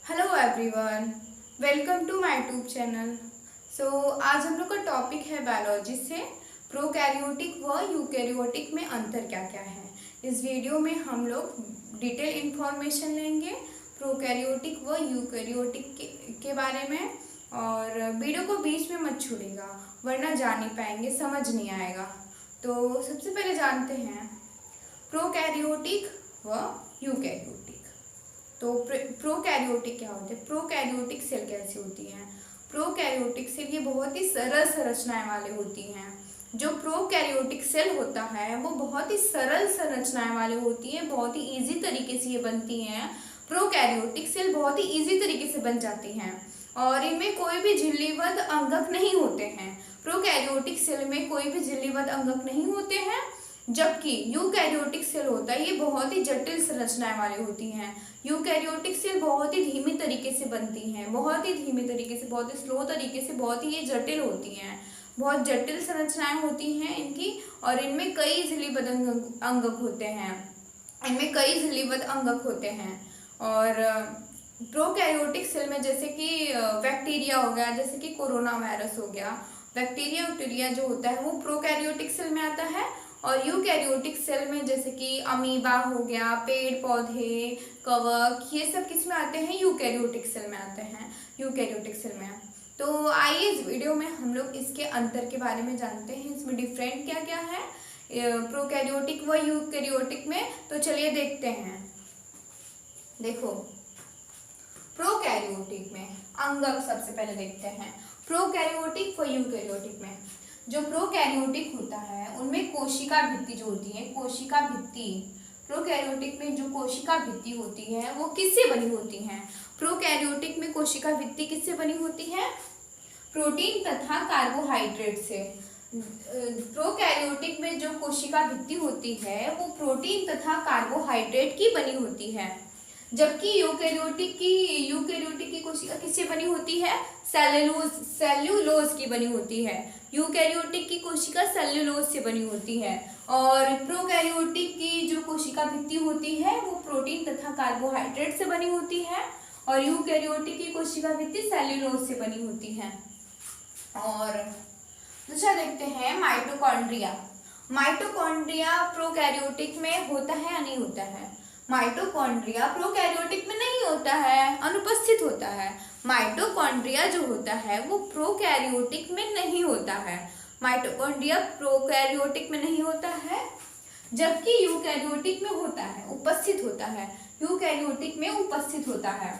Hello everyone, welcome to my YouTube channel. आज हम लोग का टॉपिक है बायोलॉजी से प्रोकैरियोटिक व यूकैरियोटिक में अंतर क्या क्या है। इस वीडियो में हम लोग डिटेल इंफॉर्मेशन लेंगे प्रोकैरियोटिक व यूकैरियोटिक के बारे में। और वीडियो को बीच में मत छोड़िएगा वरना जान नहीं पाएंगे, समझ नहीं आएगा। तो सबसे पहले जानते हैं प्रोकैरियोटिक व यूकैरियोटिक। तो प्रोकैरियोटिक क्या होते हैं, प्रोकैरियोटिक सेल कैसी होती हैं। प्रोकैरियोटिक सेल ये बहुत ही सरल संरचनाएं वाले होती हैं। जो प्रोकैरियोटिक सेल होता है वो बहुत ही सरल संरचनाएं वाले होती हैं, बहुत ही इजी तरीके से ये बनती हैं। प्रोकैरियोटिक सेल बहुत ही इजी तरीके से बन जाती हैं और इनमें कोई भी झिल्लीबद्ध अंगक नहीं होते हैं। प्रोकैरियोटिक सेल में कोई भी झिल्लीबद्ध अंगक नहीं होते हैं, जबकि यूकैरियोटिक सेल होता है ये बहुत ही जटिल संरचनाएं वाली होती हैं। यूकैरियोटिक सेल बहुत ही धीमी तरीके से बनती हैं, बहुत ही धीमी तरीके से, बहुत ही स्लो तरीके से, बहुत ही ये जटिल होती हैं। बहुत जटिल संरचनाएं होती हैं इनकी और इनमें कई झिल्लीबद्ध अंगक होते हैं। इनमें कई झिल्लीबद्ध अंगक होते हैं। और प्रोकैरियोटिक सेल में जैसे कि बैक्टीरिया हो गया, जैसे कि कोरोना वायरस हो गया, बैक्टीरिया जो होता है वो प्रोकैरियोटिक सेल में आता है। और यूकैरियोटिक सेल में जैसे कि अमीबा हो गया, पेड़ पौधे, कवक, ये सब किस में आते हैं, यूकैरियोटिक सेल में आते हैं, यूकैरियोटिक सेल में। तो आइए इस वीडियो में हम लोग इसके अंतर के बारे में जानते हैं, इसमें डिफरेंट क्या क्या है प्रोकैरियोटिक व यूकैरियोटिक में। तो चलिए देखते हैं। देखो प्रोकैरियोटिक में अंगक सबसे पहले देखते हैं। प्रोकैरियोटिक व यूकैरियोटिक में जो प्रोकैरियोटिक होता है उनमें कोशिका भित्ति जो होती है, कोशिका भित्ति, प्रोकैरियोटिक में जो कोशिका भित्ति होती है वो किससे बनी होती है। प्रोकैरियोटिक में कोशिका भित्ति किससे बनी होती है, प्रोटीन तथा कार्बोहाइड्रेट से। प्रोकैरियोटिक में जो कोशिका भित्ति होती है वो प्रोटीन तथा कार्बोहाइड्रेट की बनी होती है, जबकि यूकैरियोटिक की कोशिका किससे बनी होती है, सेल्यूलोज की बनी होती है। यूकैरियोटिक की कोशिका सेल्यूलोज से बनी होती है और प्रोकैरियोटिक की जो कोशिका भित्ति होती है वो प्रोटीन तथा कार्बोहाइड्रेट से बनी होती है और यूकैरियोटिक की कोशिका भित्ति सेल्यूलोज से बनी होती है। और दूसरा देखते हैं माइटोकॉन्ड्रिया। माइटोकॉन्ड्रिया प्रोकैरियोटिक में होता है या नहीं होता है। माइटोकॉन्ड्रिया प्रोकैरियोटिक में नहीं होता है, अनुपस्थित होता है। माइटोकॉन्ड्रिया जो होता है वो प्रोकैरियोटिक में नहीं होता है। माइटोकॉन्ड्रिया प्रोकैरियोटिक में नहीं होता है, जबकि यूकैरियोटिक में होता है, उपस्थित होता है, यूकैरियोटिक में उपस्थित होता है।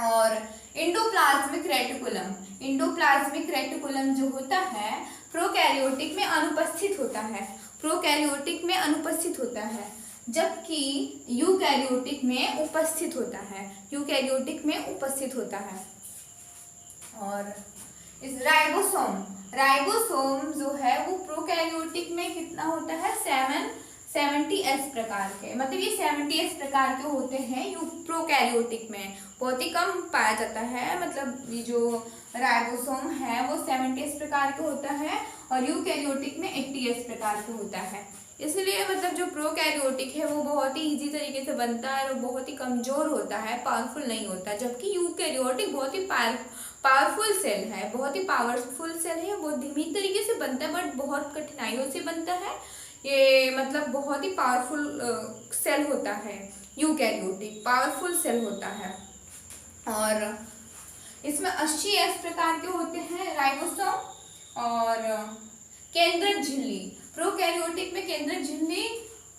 और एंडोप्लाज्मिक रेटिकुलम, एंडोप्लाज्मिक रेटिकुलम जो होता है प्रोकैरियोटिक में अनुपस्थित होता है, प्रोकैरियोटिक में अनुपस्थित होता है, जबकि यूकैरियोटिक में उपस्थित होता है, यूकैरियोटिक में उपस्थित होता है। और इस राइबोसोम जो है वो प्रोकैरियोटिक में कितना होता है, 70S प्रकार के, मतलब ये 70S प्रकार के होते हैं। प्रोकैरियोटिक में बहुत ही कम पाया जाता है, मतलब ये जो राइबोसोम है वो 70S प्रकार के होता है और यूकैरियोटिक में 80S प्रकार के होता है। इसलिए मतलब जो प्रोकैरियोटिक है वो बहुत ही इजी तरीके से बनता है और बहुत ही कमजोर होता है, पावरफुल नहीं होता, जबकि यूकैरियोटिक बहुत ही पावरफुल सेल है, बहुत ही पावरफुल सेल है, बहुत धीमी तरीके से बनता है बट बहुत कठिनाइयों से बनता है। ये मतलब बहुत ही पावरफुल सेल होता है, यूकैरियोटिक पावरफुल सेल होता है। और इसमें 80S प्रकार के होते हैं राइबोसोम। और केंद्रक झिल्ली, प्रोकैरियोटिक में केंद्रक झिल्ली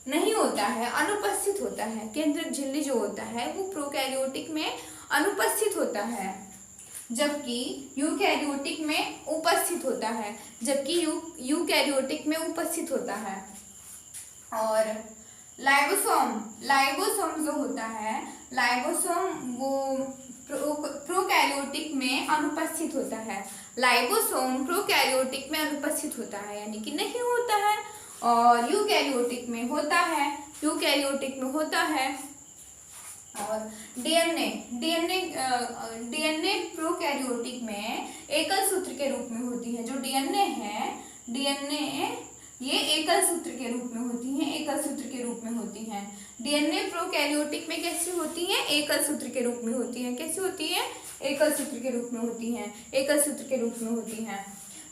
नहीं होता है, अनुपस्थित होता है। केंद्रक झिल्ली जो होता है वो प्रोकैरियोटिक में अनुपस्थित होता है, जबकि यूकैरियोटिक में उपस्थित होता है, जबकि यूकैरियोटिक में उपस्थित होता है। और लाइबोसोम जो होता है, लाइबोसोम वो प्रोकैरियोटिक में अनुपस्थित होता है, लाइबोसोम प्रोकैरियोटिक में अनुपस्थित होता है यानी कि नहीं होता है, और यूकैरियोटिक में होता है, यूकैरियोटिक में होता है। और डीएनए प्रोकैरियोटिक में एकल सूत्र के रूप में होती है। जो डीएनए है, डीएनए ये एकल सूत्र के रूप में होती हैं, एकल सूत्र के रूप में होती हैं। डीएनए प्रोकैरियोटिक में कैसी होती हैं? एकल सूत्र के रूप में होती हैं। कैसी होती हैं? एकल सूत्र के रूप में होती हैं, एकल सूत्र के रूप में होती हैं।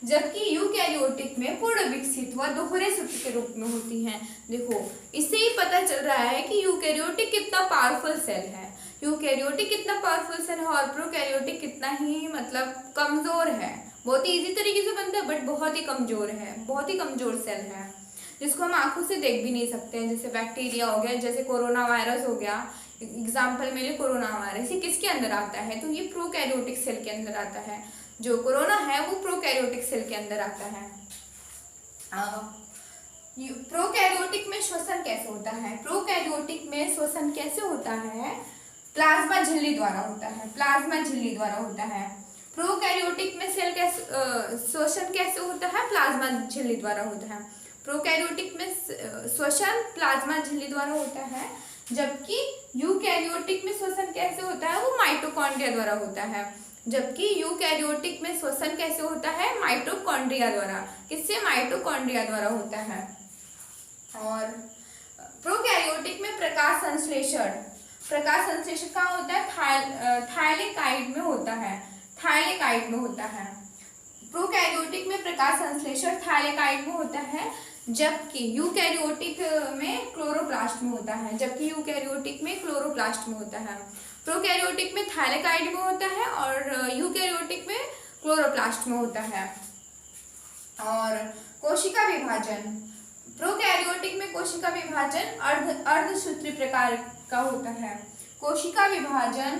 जबकि यूकैरियोटिक में पूर्ण विकसित व दोहरे सूत्र के रूप में होती हैं। देखो, इससे ही पता चल रहा है कि यूकैरियोटिक कितना पावरफुल सेल है, यूकैरियोटिक कितना पावरफुल सेल है और प्रोकैरियोटिक कितना ही मतलब कमजोर है। बहुत ही इजी तरीके से बनता है बट बहुत ही कमजोर है, बहुत ही कमजोर सेल है, जिसको हम आंखों से देख भी नहीं सकते हैं। जैसे बैक्टीरिया हो गया, जैसे कोरोना वायरस हो गया, एग्जाम्पल में लिए कोरोना वायरस, ये किसके अंदर आता है? तो ये प्रोकैरियोटिक सेल के अंदर आता है। जो कोरोना है वो प्रोकैरियोटिक सेल के अंदर आता है। प्रोकैरियोटिक में श्वसन कैसे होता है? प्रोकैरियोटिक में श्वसन कैसे होता है? प्लाज्मा झिल्ली द्वारा होता है, प्लाज्मा झिल्ली द्वारा होता है। प्रोकैरियोटिक में सेल कैसे श्वसन कैसे होता है? प्लाज्मा झिल्ली द्वारा होता है। प्रोकैरियोटिक में श्वसन प्लाज्मा झिल्ली द्वारा होता है, जबकि यूकैरियोटिक में श्वसन कैसे होता है? वो माइटोकॉन्ड्रिया द्वारा होता है। जबकि यूकैरियोटिक में श्वसन कैसे होता है? माइटोकॉन्ड्रिया द्वारा। किससे? माइटोकॉन्ड्रिया द्वारा होता है। और प्रोकैरियोटिक में प्रकाश संश्लेषण, प्रकाश संश्लेषण कहाँ होता है? थाइलेकाइड में होता है, थाइलेकाइड में होता है। प्रोकैरियोटिक में प्रकाश संश्लेषण थाइलेकाइड में होता है, जबकि यूकैरियोटिक में क्लोरोप्लास्ट में होता है, जबकि यूकैरियोटिक में क्लोरोप्लास्ट में होता है। प्रोकैरियोटिक में थाइलेकाइड में होता है और यूकैरियोटिक में क्लोरोप्लास्ट में होता है। और कोशिका विभाजन, प्रोकैरियोटिक में कोशिका विभाजन अर्धसूत्री प्रकार का होता है। कोशिका विभाजन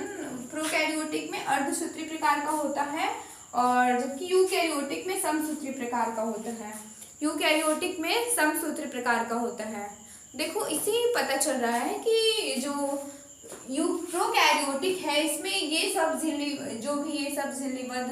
प्रोकैरियोटिक में अर्धसूत्री प्रकार का होता है और जबकि यूकैरियोटिक में समसूत्री प्रकार का होता है, यूकैरियोटिक में समसूत्री प्रकार का होता है। देखो, इसे पता चल रहा है कि जो प्रोकैरियोटिक है इसमें ये सब झिल्ली, जो भी ये सब झिल्लीबद्ध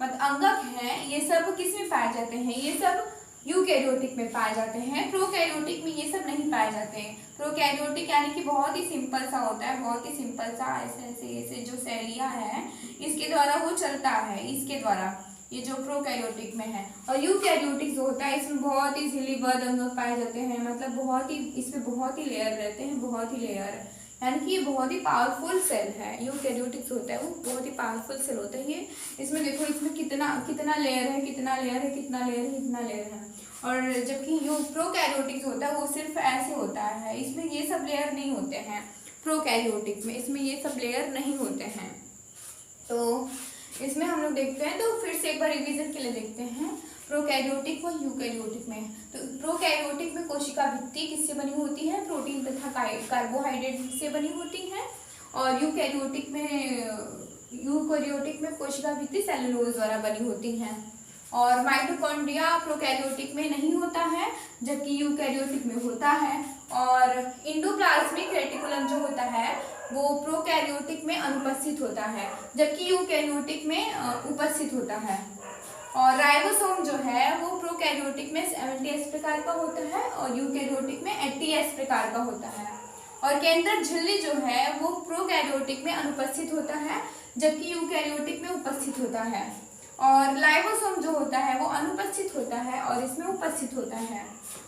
अंगक हैं, ये सब किस में पाए जाते हैं? ये सब यूकैरियोटिक में पाए जाते हैं। प्रोकैरियोटिक में ये सब नहीं पाए जाते हैं। प्रोकैरियोटिक यानी कि बहुत ही सिंपल सा होता है, बहुत ही सिंपल सा, ऐसे जो सेलिया है इसके द्वारा वो चलता है, इसके द्वारा, ये जो प्रोकैरियोटिक में है। और यूकैरियोटिक जो होता है इसमें बहुत ही झिल्लीबद्ध अंगक पाए जाते हैं, मतलब बहुत ही, इसमें बहुत ही लेयर रहते हैं, बहुत ही लेयर, यानी कि ये बहुत ही पावरफुल सेल है। यूकैरियोटिक होता है वो बहुत ही पावरफुल सेल होता है। ये इसमें देखो, इसमें कितना लेयर है, कितना लेयर है, कितना लेयर है, कितना लेयर है। और जबकि प्रोकैरियोटिक होता है वो सिर्फ ऐसे होता है, इसमें ये सब लेयर नहीं होते हैं। प्रोकैरियोटिक में इसमें ये सब लेयर नहीं होते हैं। तो इसमें हम लोग देखते हैं, तो फिर से एक बार रिवीजन के लिए देखते हैं प्रोकैरियोटिक व यूकैरियोटिक में। तो प्रोकैरियोटिक में कोशिका भित्ति किससे बनी होती है? प्रोटीन तथा कार्बोहाइड्रेट से बनी होती है। और यूकैरियोटिक में कोशिका भित्ति सेलुलोज द्वारा बनी होती है। और माइटोकॉन्ड्रिया प्रोकैरियोटिक में नहीं होता है, जबकि यूकैरियोटिक में होता है। और इंडोप्लाज्मिक रेटिकुलम जो होता है वो प्रोकैरियोटिक में अनुपस्थित होता है, जबकि यूकैरियोटिक में उपस्थित होता है। और राइबोसोम जो है वो प्रोकैरियोटिक में 70S प्रकार का होता है और यूकैरियोटिक में 80S प्रकार का होता है। और केंद्रक झिल्ली जो है वो प्रोकैरियोटिक में अनुपस्थित होता है, जबकि यूकैरियोटिक में उपस्थित होता है। और लाइबोसोम जो होता है वो अनुपस्थित होता है और इसमें उपस्थित होता है।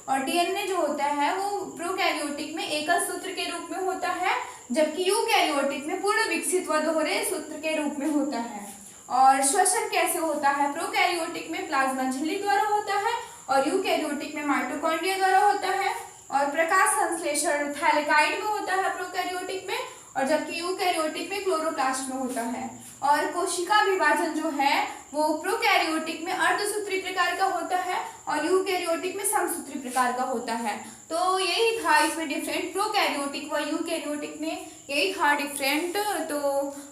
और डीएनए जो होता है वो प्रोकैरियोटिक में एकल सूत्र के रूप में होता है, जबकि यूकैरियोटिक में पूर्ण विकसित व दोहरे सूत्र के रूप में होता है। और श्वसन कैसे होता है? प्रोकैरियोटिक में प्लाज्मा झिल्ली द्वारा होता है और यूकैरियोटिक में माइटोकॉन्ड्रिया द्वारा होता है। और प्रकाश संश्लेषण थाइलेकाइड में होता है प्रोकैरियोटिक में, और जबकि यूकैरियोटिक में क्लोरोप्लास्ट में होता है। और कोशिका विभाजन जो है वो प्रोकैरियोटिक में अर्धसूत्री प्रकार का होता है और यूकैरियोटिक में समसूत्री प्रकार का होता है। तो यही था इसमें डिफरेंट, प्रोकैरियोटिक व यूकैरियोटिक में यही था डिफरेंट। तो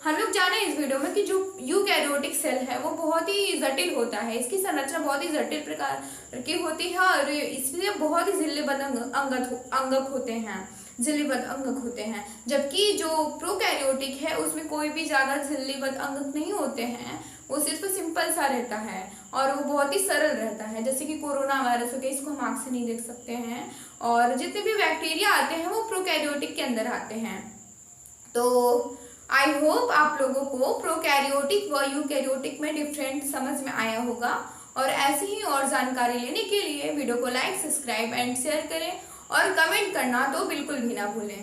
हम लोग जाने इस वीडियो में कि जो यूकैरियोटिक सेल है वो बहुत ही जटिल होता है, इसकी संरचना बहुत ही जटिल प्रकार की होती है और इसलिए बहुत ही झिल्लीबद्ध अंगक होते हैं, झिल्लीबद्ध अंगक होते हैं। जबकि जो प्रोकैरियोटिक है उसमें कोई भी ज़्यादा झिल्लीबद्ध अंगक नहीं होते हैं, वो सिर्फ सिंपल सा रहता है और वो बहुत ही सरल रहता है। जैसे कि कोरोना वायरस हो गया, इसको हम आँख से नहीं देख सकते हैं, और जितने भी बैक्टीरिया आते हैं वो प्रोकैरियोटिक के अंदर आते हैं। तो आई होप आप लोगों को प्रोकैरियोटिक व यूकैरियोटिक में डिफरेंट समझ में आया होगा और ऐसी ही और जानकारी लेने के लिए वीडियो को लाइक, सब्सक्राइब एंड शेयर करें और कमेंट करना तो बिल्कुल भी ना भूलें।